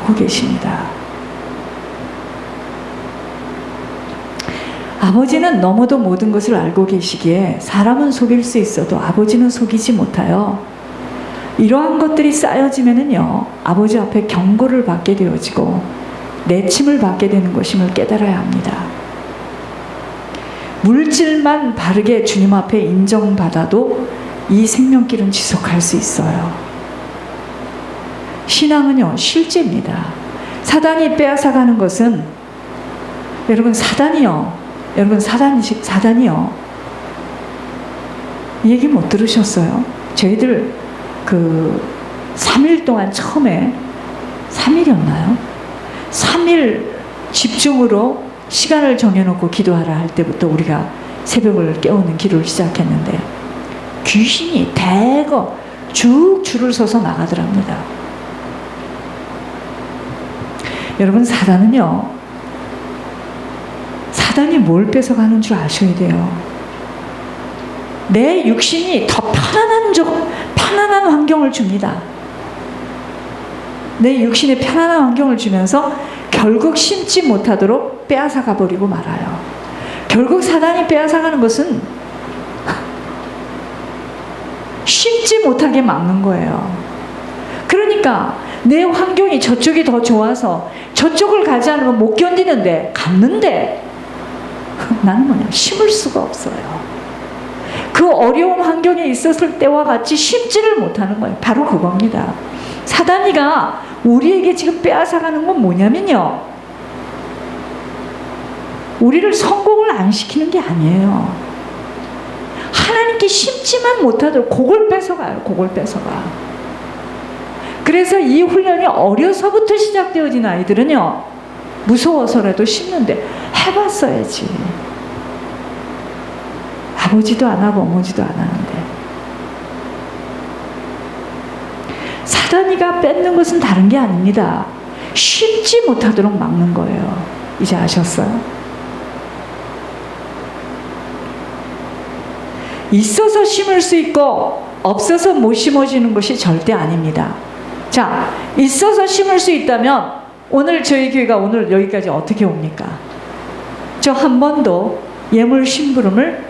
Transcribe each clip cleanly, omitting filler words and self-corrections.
알고 계십니다. 아버지는 너무도 모든 것을 알고 계시기에 사람은 속일 수 있어도 아버지는 속이지 못하여 이러한 것들이 쌓여지면은요, 아버지 앞에 경고를 받게 되어지고 내침을 받게 되는 것임을 깨달아야 합니다. 물질만 바르게 주님 앞에 인정받아도 이 생명길은 지속할 수 있어요. 신앙은요, 실제입니다. 사단이 빼앗아가는 것은 여러분, 사단이요, 이 얘기 못 들으셨어요? 저희들 3일 동안 처음에 3일이었나요? 3일 집중으로 시간을 정해놓고 기도하라 할 때부터 우리가 새벽을 깨우는 기도를 시작했는데 귀신이 대거 쭉 줄을 서서 나가더랍니다. 여러분, 사단이 뭘 뺏어가는 줄 아셔야 돼요. 내 육신이 더 편안한 환경을 줍니다. 내 육신에 편안한 환경을 주면서 결국 심지 못하도록 빼앗아가 버리고 말아요. 결국 사단이 빼앗아가는 것은 심지 못하게 막는 거예요. 그러니까 내 환경이 저쪽이 더 좋아서 저쪽을 가지 않으면 못 견디는데 갔는데 나는 심을 수가 없어요. 그 어려운 환경에 있었을 때와 같이 심지를 못하는 거예요. 바로 그겁니다. 사단이가 우리에게 지금 빼앗아가는 건 뭐냐면요, 우리를 성공을 안 시키는 게 아니에요. 하나님께 심지만 못하도록 그걸 뺏어가요. 그걸 뺏어가. 그래서 이 훈련이 어려서부터 시작되어진 아이들은요, 무서워서라도 심는데 해봤어야지. 아버지도 안 하고 어머니도 안 하는데. 사단이가 뺏는 것은 다른 게 아닙니다. 심지 못하도록 막는 거예요. 이제 아셨어요? 있어서 심을 수 있고 없어서 못 심어지는 것이 절대 아닙니다. 자, 있어서 심을 수 있다면 오늘 저희 교회가 오늘 여기까지 어떻게 옵니까? 저 한 번도 예물 심부름을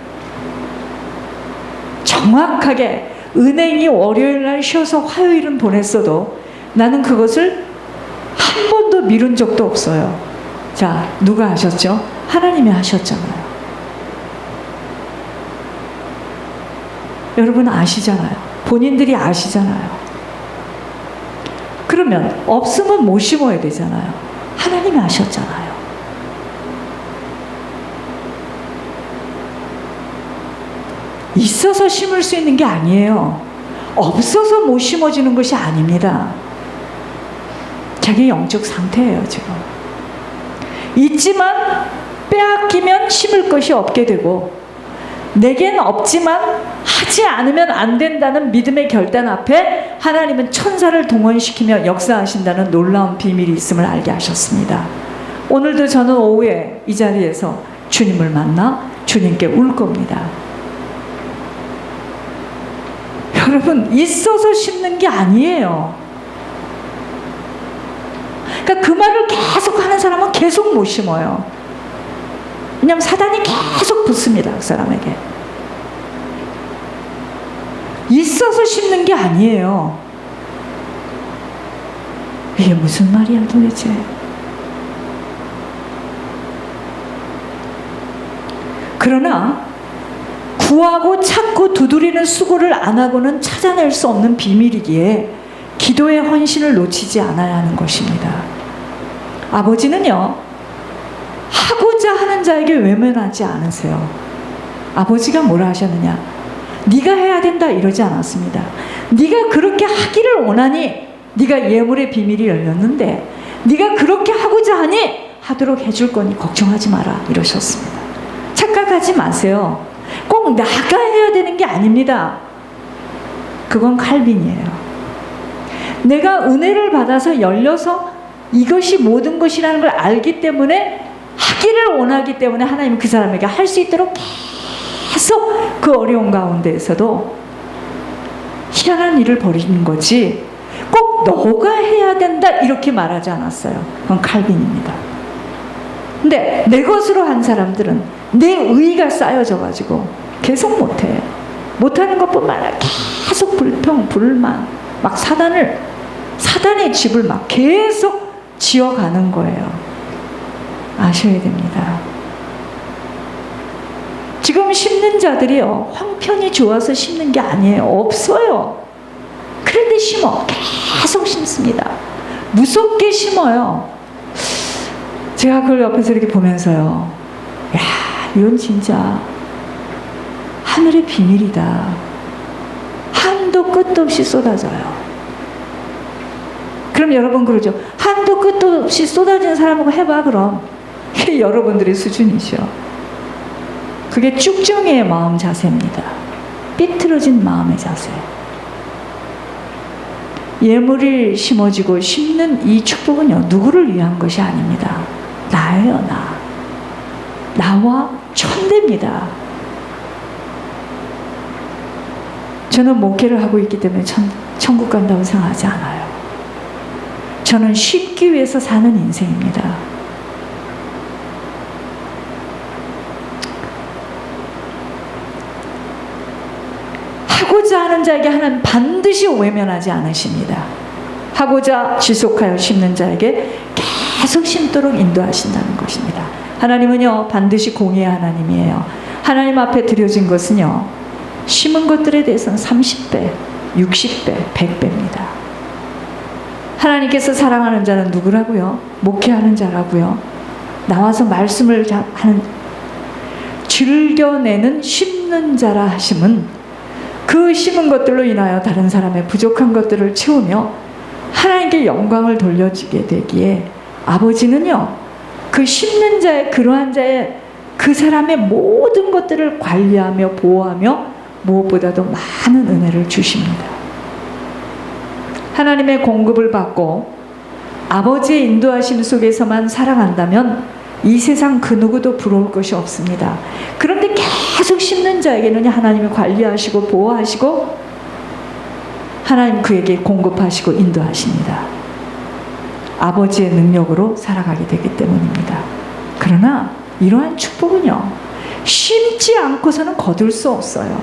정확하게 은행이 월요일날 쉬어서 화요일은 보냈어도 나는 그것을 한 번도 미룬 적도 없어요. 자, 누가 하셨죠? 하나님이 하셨잖아요. 여러분 아시잖아요. 본인들이 아시잖아요. 그러면 없으면 못 심어야 되잖아요. 하나님이 하셨잖아요. 있어서 심을 수 있는 게 아니에요. 없어서 못 심어지는 것이 아닙니다. 자기 영적 상태예요, 지금. 있지만 빼앗기면 심을 것이 없게 되고, 내겐 없지만 하지 않으면 안 된다는 믿음의 결단 앞에 하나님은 천사를 동원시키며 역사하신다는 놀라운 비밀이 있음을 알게 하셨습니다. 오늘도 저는 오후에 이 자리에서 주님을 만나 주님께 울 겁니다. 여러분, 있어서 심는 게 아니에요. 그러니까 그 말을 계속 하는 사람은 계속 못 심어요. 왜냐하면 사단이 계속 붙습니다, 그 사람에게. 있어서 심는 게 아니에요. 이게 무슨 말이야 도대체? 그러나 구하고 찾고 두드리는 수고를 안 하고는 찾아낼 수 없는 비밀이기에 기도의 헌신을 놓치지 않아야 하는 것입니다. 아버지는요, 하고자 하는 자에게 외면하지 않으세요. 아버지가 뭐라 하셨느냐? 네가 해야 된다 이러지 않았습니다. 네가 그렇게 하기를 원하니 네가 예물의 비밀이 열렸는데 네가 그렇게 하고자 하니 하도록 해줄 거니 걱정하지 마라 이러셨습니다. 착각하지 마세요. 꼭 나가 해야 되는 게 아닙니다. 그건 칼빈이에요. 내가 은혜를 받아서 열려서 이것이 모든 것이라는 걸 알기 때문에 하기를 원하기 때문에 하나님은 그 사람에게 할 수 있도록 계속 그 어려운 가운데에서도 희한한 일을 벌이는 거지, 꼭 꼭 너가 해야 된다 이렇게 말하지 않았어요. 그건 칼빈입니다. 근데 내 것으로 한 사람들은 내 의의가 쌓여져 가지고 계속 못해. 못하는 것뿐만 아니라 계속 불평, 불만, 막 사단의 집을 막 계속 지어가는 거예요. 아셔야 됩니다. 지금 심는 자들이요, 형편이 좋아서 심는 게 아니에요. 없어요. 그런데 심어. 계속 심습니다. 무섭게 심어요. 제가 그걸 옆에서 이렇게 보면서요, 야, 이건 진짜 하늘의 비밀이다. 한도 끝도 없이 쏟아져요. 그럼 여러분 그러죠. 한도 끝도 없이 쏟아지는 사람하고 해봐 그럼. 이게 여러분들의 수준이죠. 그게 쭉정이의 마음 자세입니다. 삐뚤어진 마음의 자세. 예물이 심어지고 심는 이 축복은요, 누구를 위한 것이 아닙니다. 나예요, 나. 나와 천대입니다. 저는 목회를 하고 있기 때문에 천국 간다고 생각하지 않아요. 저는 쉽기 위해서 사는 인생입니다. 하고자 하는 자에게 하나님 반드시 외면하지 않으십니다. 하고자 지속하여 심는 자에게 계속 심도록 인도하신다는 것입니다. 하나님은요, 반드시 공의의 하나님이에요. 하나님 앞에 드려진 것은요, 심은 것들에 대해서는 30배, 60배, 100배입니다. 하나님께서 사랑하는 자는 누구라고요? 목회하는 자라고요. 나와서 말씀을 하는, 즐겨내는 심는 자라 하심은 그 심은 것들로 인하여 다른 사람의 부족한 것들을 채우며 하나님께 영광을 돌려주게 되기에, 아버지는요, 그 심는 자의, 그러한 자의, 그 사람의 모든 것들을 관리하며 보호하며 무엇보다도 많은 은혜를 주십니다. 하나님의 공급을 받고 아버지의 인도하심 속에서만 살아간다면 이 세상 그 누구도 부러울 것이 없습니다. 그런데 계속 심는 자에게는 하나님이 관리하시고 보호하시고 하나님 그에게 공급하시고 인도하십니다. 아버지의 능력으로 살아가게 되기 때문입니다. 그러나 이러한 축복은요, 심지 않고서는 거둘 수 없어요.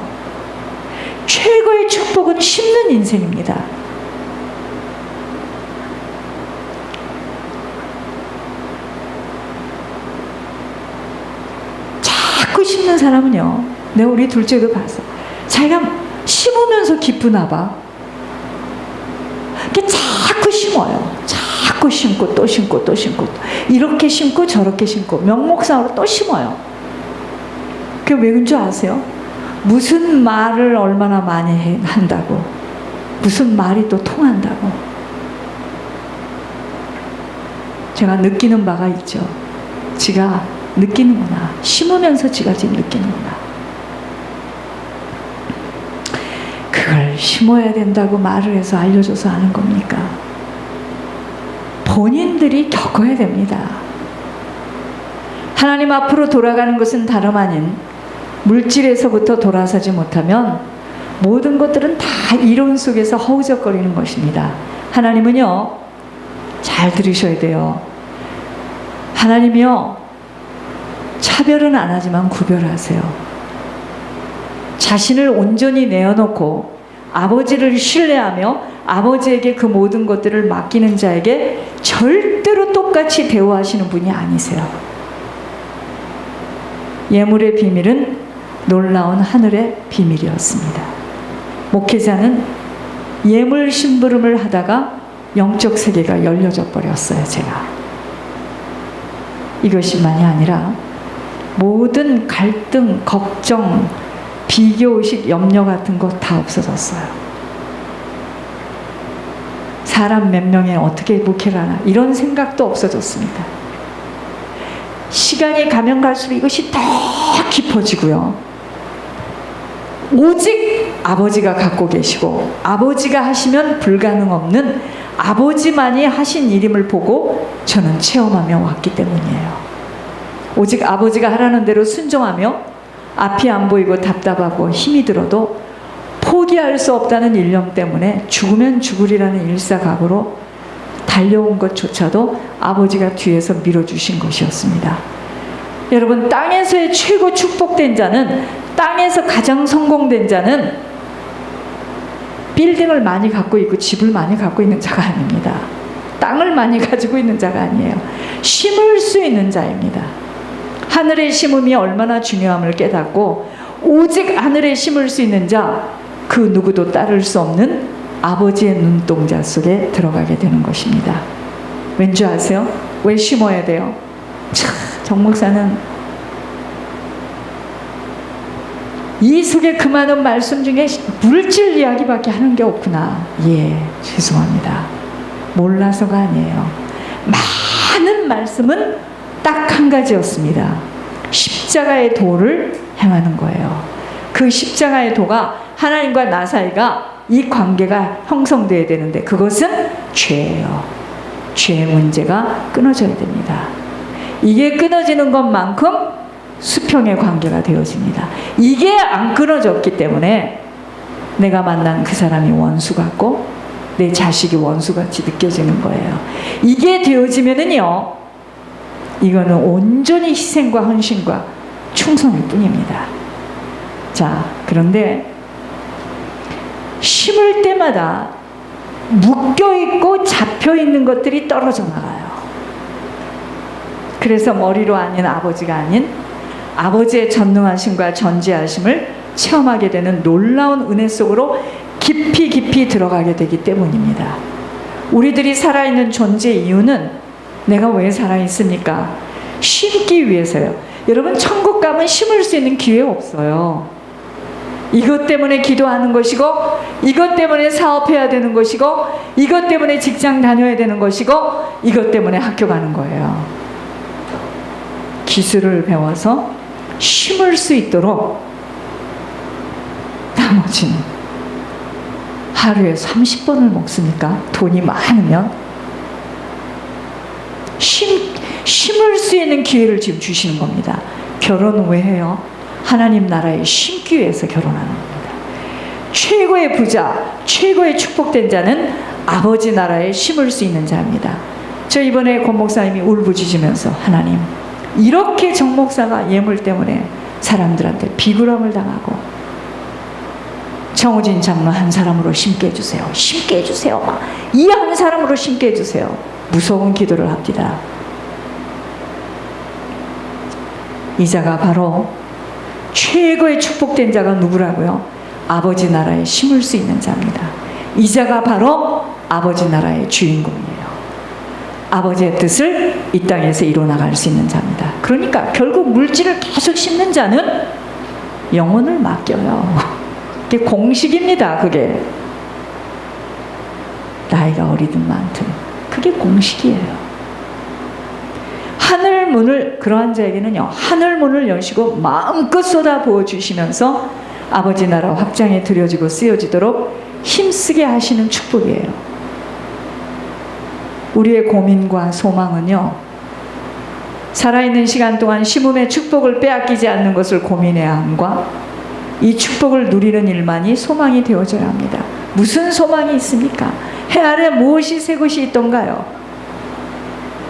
최고의 축복은 심는 인생입니다. 자꾸 심는 사람은요, 내가 우리 둘째도 봤어. 자기가 심으면서 기쁘나 봐. 자꾸 심어요. 자꾸 심고 또 심고 또 심고, 이렇게 심고 저렇게 심고 명목상으로 또 심어요. 그게 왜 그런 줄 아세요? 무슨 말을 얼마나 많이 한다고, 무슨 말이 또 통한다고. 제가 느끼는 바가 있죠. 지가 느끼는구나. 심으면서 지가 지금 느끼는구나. 그걸 심어야 된다고 말을 해서 알려줘서 하는 겁니까? 본인들이 겪어야 됩니다. 하나님 앞으로 돌아가는 것은 다름 아닌 물질에서부터 돌아서지 못하면 모든 것들은 다 이론 속에서 허우적거리는 것입니다. 하나님은요, 잘 들으셔야 돼요. 하나님이요, 차별은 안 하지만 구별하세요. 자신을 온전히 내어놓고 아버지를 신뢰하며 아버지에게 그 모든 것들을 맡기는 자에게 절대로 똑같이 대우하시는 분이 아니세요. 예물의 비밀은 놀라운 하늘의 비밀이었습니다. 목회자는 예물 심부름을 하다가 영적 세계가 열려져 버렸어요. 제가 이것뿐만이 아니라 모든 갈등, 걱정, 비교의식, 염려 같은 거 다 없어졌어요. 사람 몇 명에 어떻게 목회를 하나, 이런 생각도 없어졌습니다. 시간이 가면 갈수록 이것이 더 깊어지고요. 오직 아버지가 갖고 계시고 아버지가 하시면 불가능 없는 아버지만이 하신 일임을 보고 저는 체험하며 왔기 때문이에요. 오직 아버지가 하라는 대로 순종하며 앞이 안 보이고 답답하고 힘이 들어도 포기할 수 없다는 일념 때문에 죽으면 죽으리라는 일사각오로 달려온 것조차도 아버지가 뒤에서 밀어주신 것이었습니다. 여러분, 땅에서의 최고 축복된 자는, 땅에서 가장 성공된 자는 빌딩을 많이 갖고 있고 집을 많이 갖고 있는 자가 아닙니다. 땅을 많이 가지고 있는 자가 아니에요. 심을 수 있는 자입니다. 하늘에 심음이 얼마나 중요함을 깨닫고 오직 하늘에 심을 수 있는 자, 그 누구도 따를 수 없는 아버지의 눈동자 속에 들어가게 되는 것입니다. 왠지 아세요? 왜 심어야 돼요? 참, 정 목사는 이 속에 그 많은 말씀 중에 물질 이야기밖에 하는 게 없구나. 예, 죄송합니다. 몰라서가 아니에요. 많은 말씀은 딱 한 가지였습니다. 십자가의 도를 행하는 거예요. 그 십자가의 도가 하나님과 나 사이가 이 관계가 형성돼야 되는데 그것은 죄예요. 죄의 문제가 끊어져야 됩니다. 이게 끊어지는 것만큼 수평의 관계가 되어집니다. 이게 안 끊어졌기 때문에 내가 만난 그 사람이 원수 같고 내 자식이 원수같이 느껴지는 거예요. 이게 되어지면은요, 이거는 온전히 희생과 헌신과 충성일 뿐입니다. 자, 그런데 심을 때마다 묶여있고 잡혀있는 것들이 떨어져 나가요. 그래서 머리로 아닌 아버지가 아닌 아버지의 전능하심과 전지하심을 체험하게 되는 놀라운 은혜 속으로 깊이 깊이 들어가게 되기 때문입니다. 우리들이 살아있는 존재의 이유는 내가 왜 살아있습니까? 심기 위해서요. 여러분, 천국 가면 심을 수 있는 기회 없어요. 이것 때문에 기도하는 것이고, 이것 때문에 사업해야 되는 것이고, 이것 때문에 직장 다녀야 되는 것이고, 이것 때문에 학교 가는 거예요. 기술을 배워서 심을 수 있도록 나머지는 하루에 30번을 먹습니까? 돈이 많으면 심을 수 있는 기회를 지금 주시는 겁니다. 결혼은 왜 해요? 하나님 나라에 심기 위해서 결혼하는 겁니다. 최고의 부자, 최고의 축복된 자는 아버지 나라에 심을 수 있는 자입니다. 저 이번에 권 목사님이 울부짖으면서 하나님, 이렇게 정 목사가 예물 때문에 사람들한테 비굴함을 당하고 정우진 장로 한 사람으로 심게 해주세요. 심게 해주세요. 막 이 한 사람으로 심게 해주세요. 무서운 기도를 합니다. 이 자가 바로 최고의 축복된 자가 누구라고요? 아버지 나라에 심을 수 있는 자입니다. 이 자가 바로 아버지 나라의 주인공이에요. 아버지의 뜻을 이 땅에서 이뤄나갈 수 있는 자입니다. 그러니까 결국 물질을 계속 심는 자는 영혼을 맡겨요. 그게 공식입니다. 그게 나이가 어리든 많든 그게 공식이에요. 하늘 문을, 그러한 자에게는요, 하늘 문을 여시고 마음껏 쏟아 부어 주시면서 아버지 나라 확장에 들여지고 쓰여지도록 힘쓰게 하시는 축복이에요. 우리의 고민과 소망은요, 살아있는 시간 동안 심음의 축복을 빼앗기지 않는 것을 고민해야 함과 이 축복을 누리는 일만이 소망이 되어져야 합니다. 무슨 소망이 있습니까? 해 아래 무엇이 새 것이 있던가요?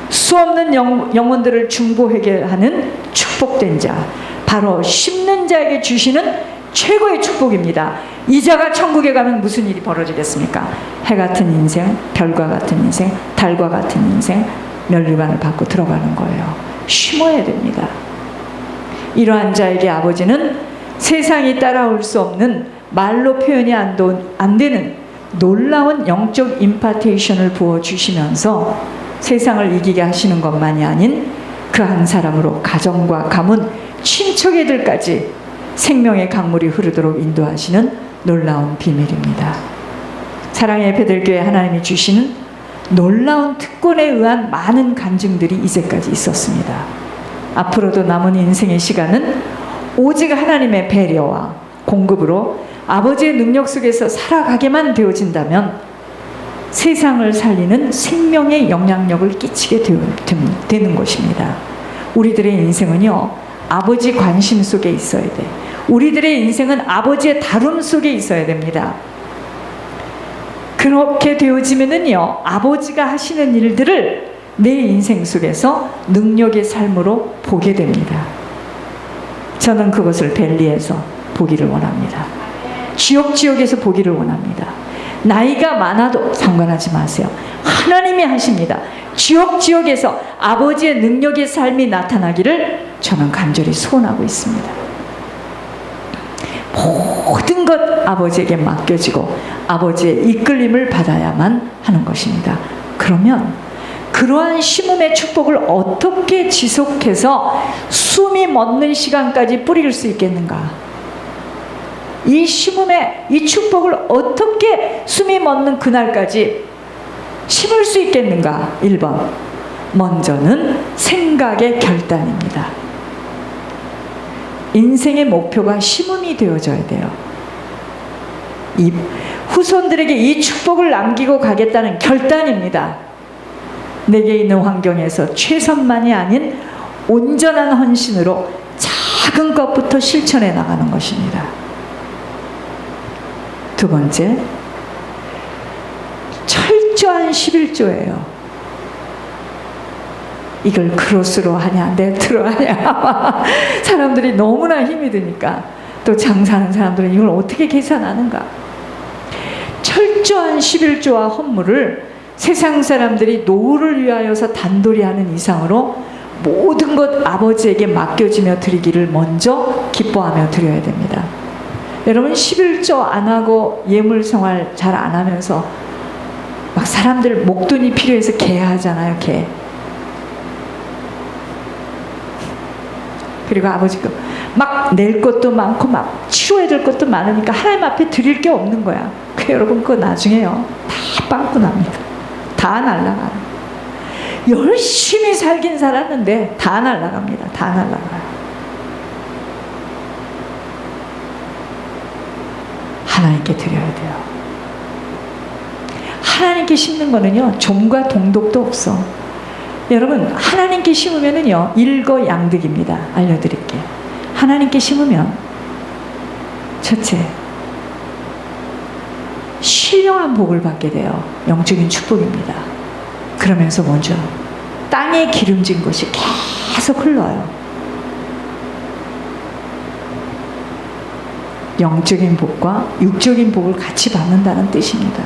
수없는 영혼들을 중보하게 하는 축복된 자, 바로 심는 자에게 주시는 최고의 축복입니다. 이 자가 천국에 가면 무슨 일이 벌어지겠습니까? 해 같은 인생, 별과 같은 인생, 달과 같은 인생, 면류관을 받고 들어가는 거예요. 심어야 됩니다. 이러한 자에게 아버지는 세상이 따라올 수 없는, 말로 표현이 안 되는 놀라운 영적 임파테이션을 부어주시면서 세상을 이기게 하시는 것만이 아닌 그 한 사람으로 가정과 가문, 친척애들까지 생명의 강물이 흐르도록 인도하시는 놀라운 비밀입니다. 사랑의 베들교회 하나님이 주시는 놀라운 특권에 의한 많은 간증들이 이제까지 있었습니다. 앞으로도 남은 인생의 시간은 오직 하나님의 배려와 공급으로 아버지의 능력 속에서 살아가게만 되어진다면 세상을 살리는 생명의 영향력을 끼치게 되는 것입니다. 우리들의 인생은요, 아버지 관심 속에 있어야 돼. 우리들의 인생은 아버지의 다룸 속에 있어야 됩니다. 그렇게 되어지면은요, 아버지가 하시는 일들을 내 인생 속에서 능력의 삶으로 보게 됩니다. 저는 그것을 벨리에서 보기를 원합니다. 지역에서 보기를 원합니다. 나이가 많아도 상관하지 마세요. 하나님이 하십니다. 지역에서 아버지의 능력의 삶이 나타나기를 저는 간절히 소원하고 있습니다. 모든 것 아버지에게 맡겨지고 아버지의 이끌림을 받아야만 하는 것입니다. 그러면 그러한 심음의 축복을 어떻게 지속해서 숨이 멎는 시간까지 뿌릴 수 있겠는가? 이 심음의 이 축복을 어떻게 숨이 멎는 그날까지 심을 수 있겠는가? 1번, 먼저는 생각의 결단입니다. 인생의 목표가 심음이 되어져야 돼요. 이 후손들에게 이 축복을 남기고 가겠다는 결단입니다. 내게 있는 환경에서 최선만이 아닌 온전한 헌신으로 작은 것부터 실천해 나가는 것입니다. 두 번째, 철저한 11조예요. 이걸 크로스로 하냐 네트로 하냐 사람들이 너무나 힘이 드니까, 또 장사하는 사람들은 이걸 어떻게 계산하는가. 철저한 11조와 헌물을 세상 사람들이 노후를 위하여서 단돌이 하는 이상으로 모든 것 아버지에게 맡겨지며 드리기를 먼저 기뻐하며 드려야 됩니다. 여러분, 11조 안 하고 예물 생활 잘 안 하면서 막 사람들 목돈이 필요해서 개하잖아요. 개. 그리고 아버지 막 낼 것도 많고 막 치워야 될 것도 많으니까 하나님 앞에 드릴 게 없는 거야. 그 여러분, 그거 나중에요 다 빵꾸 납니다. 다 날아가요. 열심히 살긴 살았는데 다 날아갑니다. 다 날아가요. 하나님께 드려야 돼요. 하나님께 심는 거는요, 좀과 동독도 없어. 여러분, 하나님께 심으면은요, 일거양득입니다. 알려드릴게요. 하나님께 심으면 첫째, 신령한 복을 받게 돼요. 영적인 축복입니다. 그러면서 먼저 땅에 기름진 것이 계속 흘러요. 영적인 복과 육적인 복을 같이 받는다는 뜻입니다.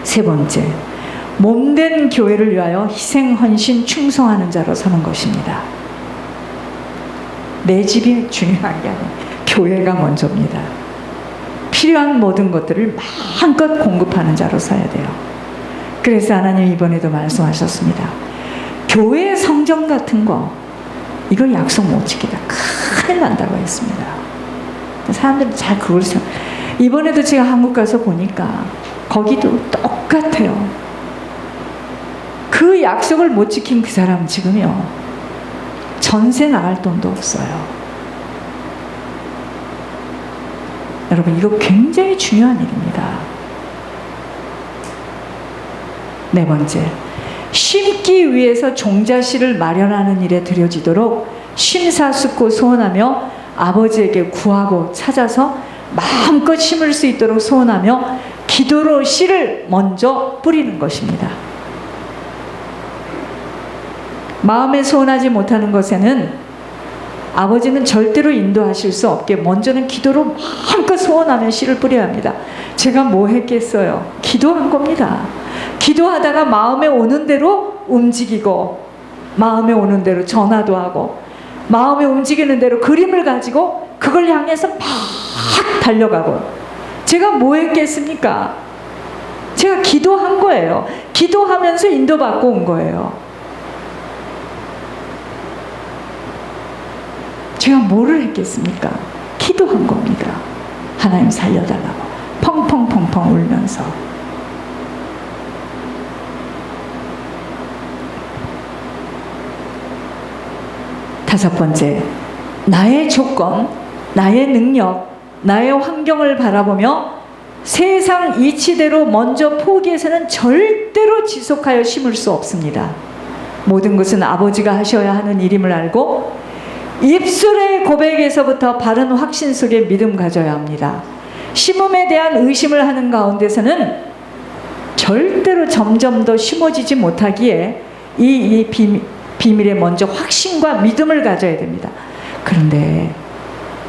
세 번째, 몸된 교회를 위하여 희생, 헌신, 충성하는 자로 서는 것입니다. 내 집이 중요한 게 아니에요. 교회가 먼저입니다. 필요한 모든 것들을 마음껏 공급하는 자로 서야 돼요. 그래서 하나님 이번에도 말씀하셨습니다. 교회 성전 같은 거, 이거 약속 못 지키다 큰일 난다고 했습니다. 사람들이 잘 그걸 생각. 이번에도 제가 한국 가서 보니까 거기도 똑같아요. 그 약속을 못 지킨 그 사람 지금요, 전세 나갈 돈도 없어요. 여러분, 이거 굉장히 중요한 일입니다. 네 번째, 심기 위해서 종자실을 마련하는 일에 들여지도록 심사숙고 소원하며 아버지에게 구하고 찾아서 마음껏 심을 수 있도록 소원하며 기도로 씨를 먼저 뿌리는 것입니다. 마음에 소원하지 못하는 것에는 아버지는 절대로 인도하실 수 없게 먼저는 기도로 마음껏 소원하며 씨를 뿌려야 합니다. 제가 뭐 했겠어요? 기도한 겁니다. 기도하다가 마음에 오는 대로 움직이고, 마음에 오는 대로 전화도 하고, 마음에 움직이는 대로 그림을 가지고 그걸 향해서 막 달려가고. 제가 뭐 했겠습니까? 제가 기도한 거예요. 기도하면서 인도받고 온 거예요. 제가 뭐를 했겠습니까? 기도한 겁니다. 하나님 살려달라고 펑펑펑펑 울면서. 다섯 번째, 나의 조건, 나의 능력, 나의 환경을 바라보며 세상 이치대로 먼저 포기해서는 절대로 지속하여 심을 수 없습니다. 모든 것은 아버지가 하셔야 하는 일임을 알고 입술의 고백에서부터 바른 확신 속에 믿음 가져야 합니다. 심음에 대한 의심을 하는 가운데서는 절대로 점점 더 심어지지 못하기에 이 비밀에 먼저 확신과 믿음을 가져야 됩니다. 그런데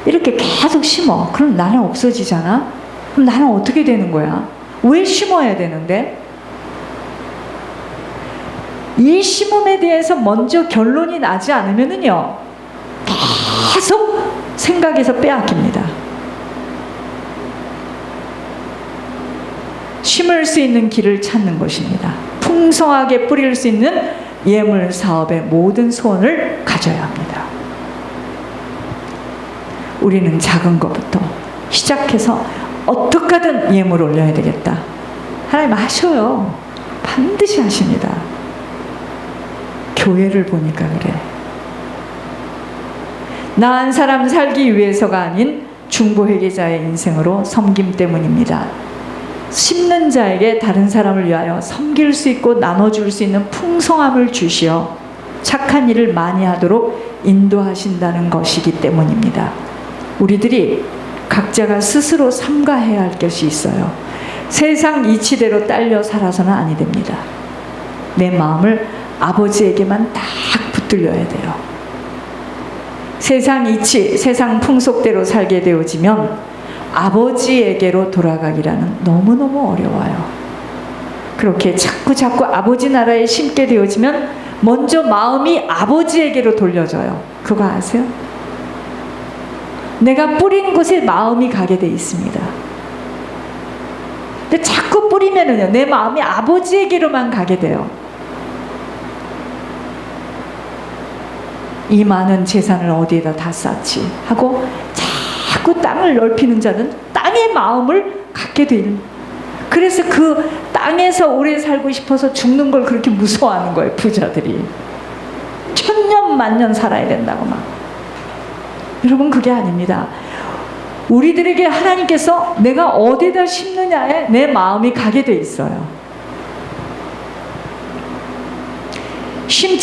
이렇게 계속 심어. 그럼 나는 없어지잖아? 그럼 나는 어떻게 되는 거야? 왜 심어야 되는데? 이 심음에 대해서 먼저 결론이 나지 않으면은요, 계속 생각에서 빼앗깁니다. 심을 수 있는 길을 찾는 것입니다. 풍성하게 뿌릴 수 있는 예물 사업의 모든 소원을 가져야 합니다. 우리는 작은 것부터 시작해서 어떻게 하든 예물 올려야 되겠다. 하나님 하셔요. 반드시 하십니다. 교회를 보니까 그래. 나은 사람 살기 위해서가 아닌 중보회계자의 인생으로 섬김 때문입니다. 심는 자에게 다른 사람을 위하여 섬길 수 있고 나눠줄 수 있는 풍성함을 주시어 착한 일을 많이 하도록 인도하신다는 것이기 때문입니다. 우리들이 각자가 스스로 삼가해야 할 것이 있어요. 세상 이치대로 딸려 살아서는 아니 됩니다. 내 마음을 아버지에게만 딱 붙들려야 돼요. 세상 이치, 세상 풍속대로 살게 되어지면 아버지에게로 돌아가기라는 너무너무 어려워요. 그렇게 자꾸 아버지 나라에 심게 되어지면 먼저 마음이 아버지에게로 돌려져요. 그거 아세요? 내가 뿌린 곳에 마음이 가게 돼 있습니다. 근데 자꾸 뿌리면은요, 내 마음이 아버지에게로만 가게 돼요. 이 많은 재산을 어디에다 다 쌓지 하고 자꾸 땅을 넓히는 자는 땅의 마음을 갖게 되는. 그래서 그 땅에서 오래 살고 싶어서 죽는 걸 그렇게 무서워하는 거예요. 부자들이 천년 만년 살아야 된다고 막. 여러분, 그게 아닙니다. 우리들에게 하나님께서 내가 어디다 심느냐에 내 마음이 가게 돼 있어요. 심지